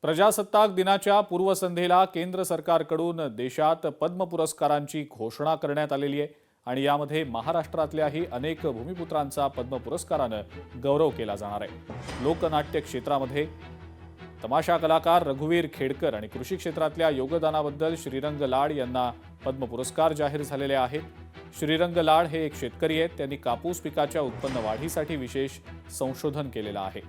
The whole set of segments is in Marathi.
प्रजासत्ताक दिनाच्या पूर्वसंध्येला केंद्र सरकारकडून देशात पद्म पुरस्कारांची घोषणा करण्यात आलेली आहे आणि यामध्ये महाराष्ट्रातल्याही अनेक भूमिपुत्रांचा पद्म पुरस्कारानं गौरव केला जाणार आहे। लोकनाट्य क्षेत्रामध्ये तमाशा कलाकार रघुवीर खेडकर आणि कृषी क्षेत्रातल्या योगदानाबद्दल श्रीरंग लाड यांना पद्म पुरस्कार जाहीर झालेले आहेत। श्रीरंग लाड हे एक शेतकरी आहेत। त्यांनी कापूस पिकाच्या उत्पन्न वाढीसाठी विशेष संशोधन केलेलं आहे।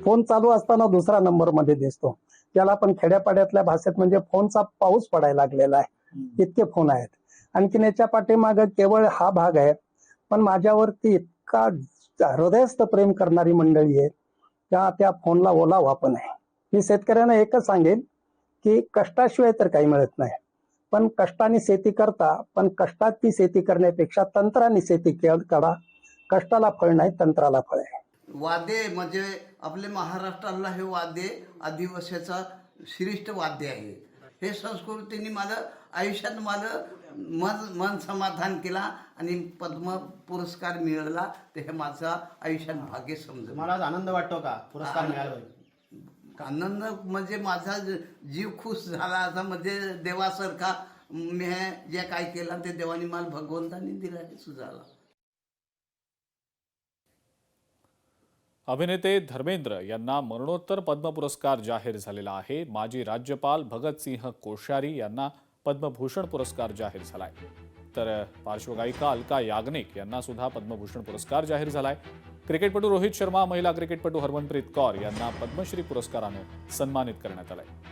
फोन चालू असताना दुसरा नंबर मध्ये दिसतो, त्याला आपण खेड्यापाड्यातल्या भाषेत म्हणजे फोनचा पाऊस पडायला लागलेला आहे, इतके फोन आहेत। आणखीन याच्या पाठीमागे केवळ हा भाग आहे, पण माझ्यावरती इतका हृदयस्थ प्रेम करणारी मंडळी आहे, त्या फोनला ओलावा पण आहे। मी शेतकऱ्यांना एकच सांगेन की कष्टाशिवाय तर काही मिळत नाही, पण कष्टाने शेती करता, पण कष्टात ती शेती करण्यापेक्षा तंत्राने शेती करा। कष्टाला फळ नाही, तंत्राला फळ आहे। वाद्य म्हणजे आपले महाराष्ट्राला हे वाद्य आदिवासीचा श्रेष्ठ वाद्य आहे। हे संस्कृतीने मला आयुष्यात मन समाधान केला आणि पद्म पुरस्कार मिळाला, ते हे माझा आयुष्यात भाग्य समजलं। मला आनंद वाटतो का पुरस्कार मिळाला? आनंद म्हणजे माझा जीव खुश झाला, असा म्हणजे देवासारखा मी जे काय केलं ते देवानी मला भगवंतानी दिला हे सुझाला। अभिनेते धर्मेंद्र यांना मरणोत्तर पद्म पुरस्कार जाहीर झालेला आहे। माजी राज्यपाल भगतसिंह कोश्यारी यांना पद्मभूषण पुरस्कार जाहीर झालाय, तर पार्श्वगायिका अलका याग्निक यांना सुद्धा पद्मभूषण पुरस्कार जाहीर झालाय। क्रिकेटपटू रोहित शर्मा, महिला क्रिकेटपटू हरमनप्रीत कौर यांना पद्मश्री पुरस्कारानं सन्मानित करण्यात आलंय।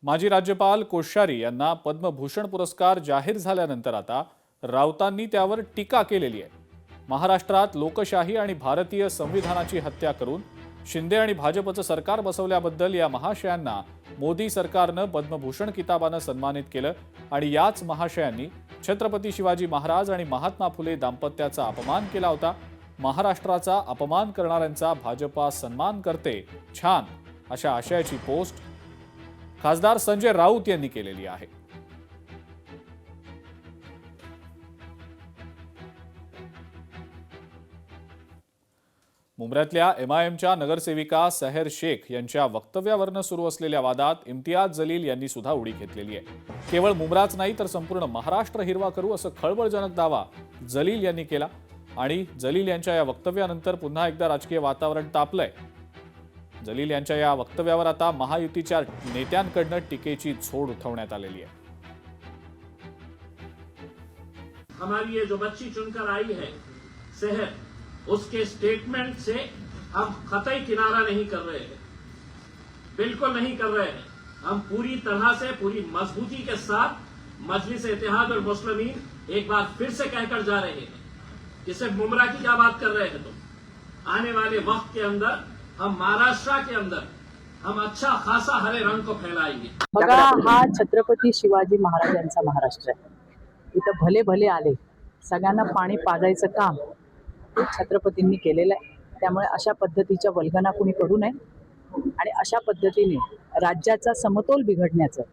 माजी राज्यपाल कोश्यारी यांना पद्मभूषण पुरस्कार जाहीर झाल्यानंतर आता राऊतांनी त्यावर टीका केलेली आहे। महाराष्ट्रात लोकशाही आणि भारतीय संविधानाची हत्या करून शिंदे आणि भाजपचं सरकार बसवल्याबद्दल या महाशयांना मोदी सरकारनं पद्मभूषण किताबानं सन्मानित केलं आणि याच महाशयांनी छत्रपती शिवाजी महाराज आणि महात्मा फुले दाम्पत्याचा अपमान केला होता। महाराष्ट्राचा अपमान करणाऱ्यांचा भाजपा सन्मान करते, छान अशा आशयाची पोस्ट खासदार संजय राऊत यांनी केलेली आहे। मुंब्र्यातल्या एमआयएमच्या नगरसेविका सेहर शेख यांच्या वक्तव्यावरनं सुरू असलेल्या वादात इम्तियाज जलील यांनी सुद्धा उडी घेतलेली आहे। केवळ मुंब्राच नाही तर संपूर्ण महाराष्ट्र हिरवा करू असं खळबळजनक दावा जलील यांनी केला आणि जलील यांच्या या वक्तव्यानंतर पुन्हा एकदा राजकीय वातावरण तापलंय। जलील यांच्या या वक्तव्यावर आता महायुतीच्या नेत्यांकडून टीकेची झोड उठवण्यात आलेली आहे। हमारी ये जो बच्ची चुनकर आई है सेहर, उसके स्टेटमेंट से हम कतई किनारा नहीं कर रहे हैं, बिल्कुल नहीं कर रहे हैं। हम पूरी तरह से पूरी मजबूती के साथ मजलिस इत्तेहाद और मुस्लिमीन एक बार फिर से कहकर जा रहे हैं कि सिर्फ मुमरा की क्या बात कर रहे हैं तुम। आने वाले वक्त के अंदर हम महाराष्ट्र के अंदर हम अच्छा खासा हरे रंग को फैलाएंगे। बघा, हा छत्रपती शिवाजी महाराजांचा महाराष्ट्र आहे। इथं भले भले आले, सगळ्यांना पाणी पाजायचं काम हे छत्रपतींनी केलेलं आहे। त्यामुळे अशा पद्धतीच्या वल्गना कुणी करू नये आणि अशा पद्धतीने राज्याचा समतोल बिघडण्याचं,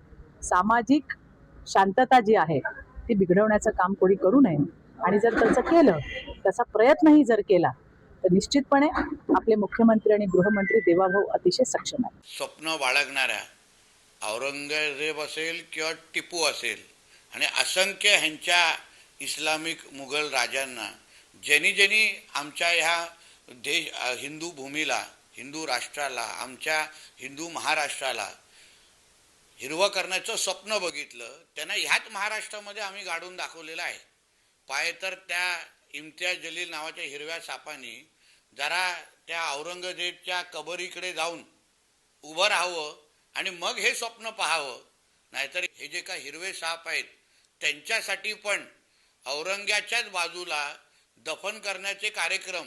सामाजिक शांतता जी आहे ती बिघडवण्याचं काम कोणी करू नये। आणि जर तसं केलं, तसा प्रयत्नही जर केला तर निश्चितपणे आपले मुख्यमंत्री आणि गृहमंत्री देवाभाऊ अतिशय सक्षम आहेत। स्वप्न बाळगणाऱ्या औरंगजेब असेल किंवा टिपू असेल आणि असंख्य ह्यांच्या इस्लामिक मुघल राजांना ज्यांनी आमच्या ह्या हिंदू भूमीला, हिंदू राष्ट्राला, आमच्या हिंदू महाराष्ट्राला हिरवं करण्याचं स्वप्न बघितलं, त्यांना ह्याच महाराष्ट्रामध्ये आम्ही गाडून दाखवलेलं आहे। पाय तर त्या इम्तियाज जलील नावाच्या हिरव्या सापानी जरा त्या औरंगजेबच्या कबरीकडे जाऊन उभं राहावं आणि मग हे स्वप्न पाहावं, नाहीतर हे जे काही हिरवे साप आहेत त्यांच्यासाठी पण औरंग्याच्याच बाजूला दफन करण्याचे कार्यक्रम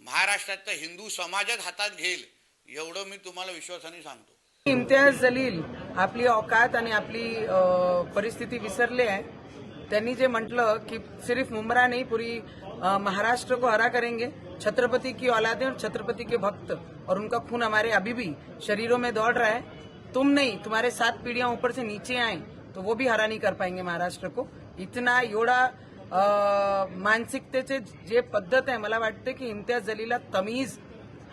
महाराष्ट्रातल्या हिंदू समाजात हातात घेईल एवढं मी तुम्हाला विश्वासाने सांगतो। इम्तियाज जलील आपली औकात आणि आपली परिस्थिती विसरले आहे। त्यांनी जे म्हटलं की सिर्फ मुमरा नहीं पूरी महाराष्ट्र को हरा करेंगे, छत्रपति की औलादें और छत्रपति के भक्त और उनका खून हमारे अभी भी शरीरों में दौड़ रहा है। तुम नहीं, तुम्हारे 7 पीढ़ियां ऊपर से नीचे आए तो वो भी हरा नहीं कर पाएंगे महाराष्ट्र को। इतना एवढा मानसिकतेचे जे पद्धत आहे, मला वाटते की इम्तियाज जलीलला तमीज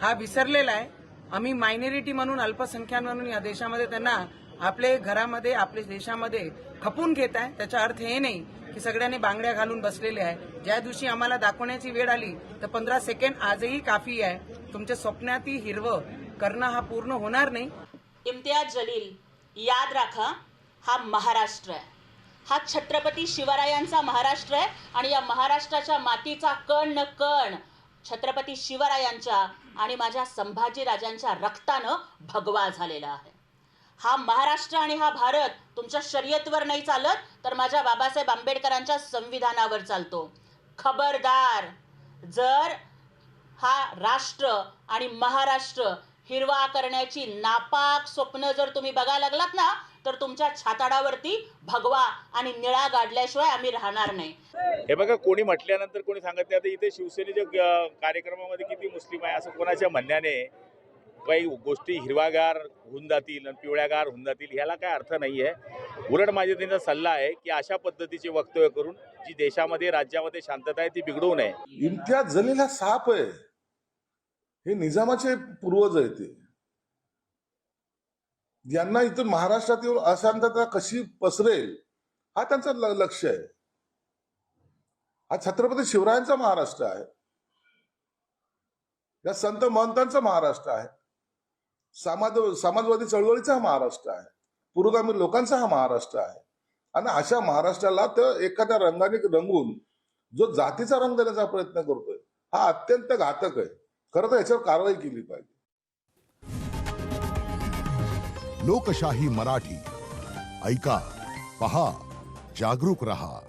हा विसरलेला आहे। आम्ही मायनॉरिटी म्हणून, अल्पसंख्याक म्हणून या देशामध्ये त्यांना आपले घरामध्ये, आपल्या देशामध्ये खपून घेत आहे। त्याचा अर्थ हे नाही की सगळ्यांनी बांगड्या घालून बसलेले आहे। ज्या दिवशी आम्हाला दाखवण्याची वेळ आली तर 15 सेकंड आजही काफी आहे। तुमच्या स्वप्नातील हिरवं करणं हा पूर्ण होणार नाही। इम्तियाज जलील, याद राखा, हा महाराष्ट्र आहे, हा छत्रपती शिवरायांचा महाराष्ट्र आहे आणि या महाराष्ट्राच्या मातीचा कण न कण छत्रपती शिवरायांच्या आणि माझ्या संभाजीराजांच्या रक्तानं भगवा झालेला आहे। हा महाराष्ट्र आणि हा भारत तुमच्या शर्यतवर नाही चालत, तर माझ्या बाबासाहेब आंबेडकरांच्या संविधानावर चालतो। खबरदार, जर हा राष्ट्र आणि महाराष्ट्र हिरवा करण्याची नापाक स्वप्न जर तुम्ही बघायला लागलात ना, तर तुमच्या छाताडावरती भगवा आणि निळा गाडल्याशिवाय आम्ही राहणार नाही। हे बघा, कोणी म्हटल्यानंतर कोणी सांगत नाही। आता इथे शिवसेनेच्या कार्यक्रमामध्ये किती मुस्लिम आहे असं कोणाच्या म्हणण्याने काही गोष्टी हिरवागार होऊन जातील आणि पिवळ्यागार होऊन जातील, ह्याला काय अर्थ नाही आहे। उलट माझा त्यांचा सल्ला आहे की अशा पद्धतीचे वक्तव्य करून जी देशामध्ये, राज्यामध्ये शांतता आहे ती बिघडवू नये। इम्तियाज जलील हा साप आहे, हे निजामाचे पूर्वज आहे। ते यांना इथून महाराष्ट्रात येऊन अशांतता कशी पसरेल हा त्यांचा लक्ष आहे। हा छत्रपती शिवरायांचा महाराष्ट्र आहे, या संत महंतांचा महाराष्ट्र आहे, समाजवादी चळवळीचा हा महाराष्ट्र आहे, पुरोगामी लोकांचा हा महाराष्ट्र आहे। आणि अशा महाराष्ट्राला तर एखाद्या रंगाने रंगून जो जातीचा रंग देण्याचा प्रयत्न करतोय हा अत्यंत घातक आहे। खरं तर याच्यावर कारवाई केली पाहिजे। लोकशाही मराठी, ऐका, पहा, जागरूक रहा।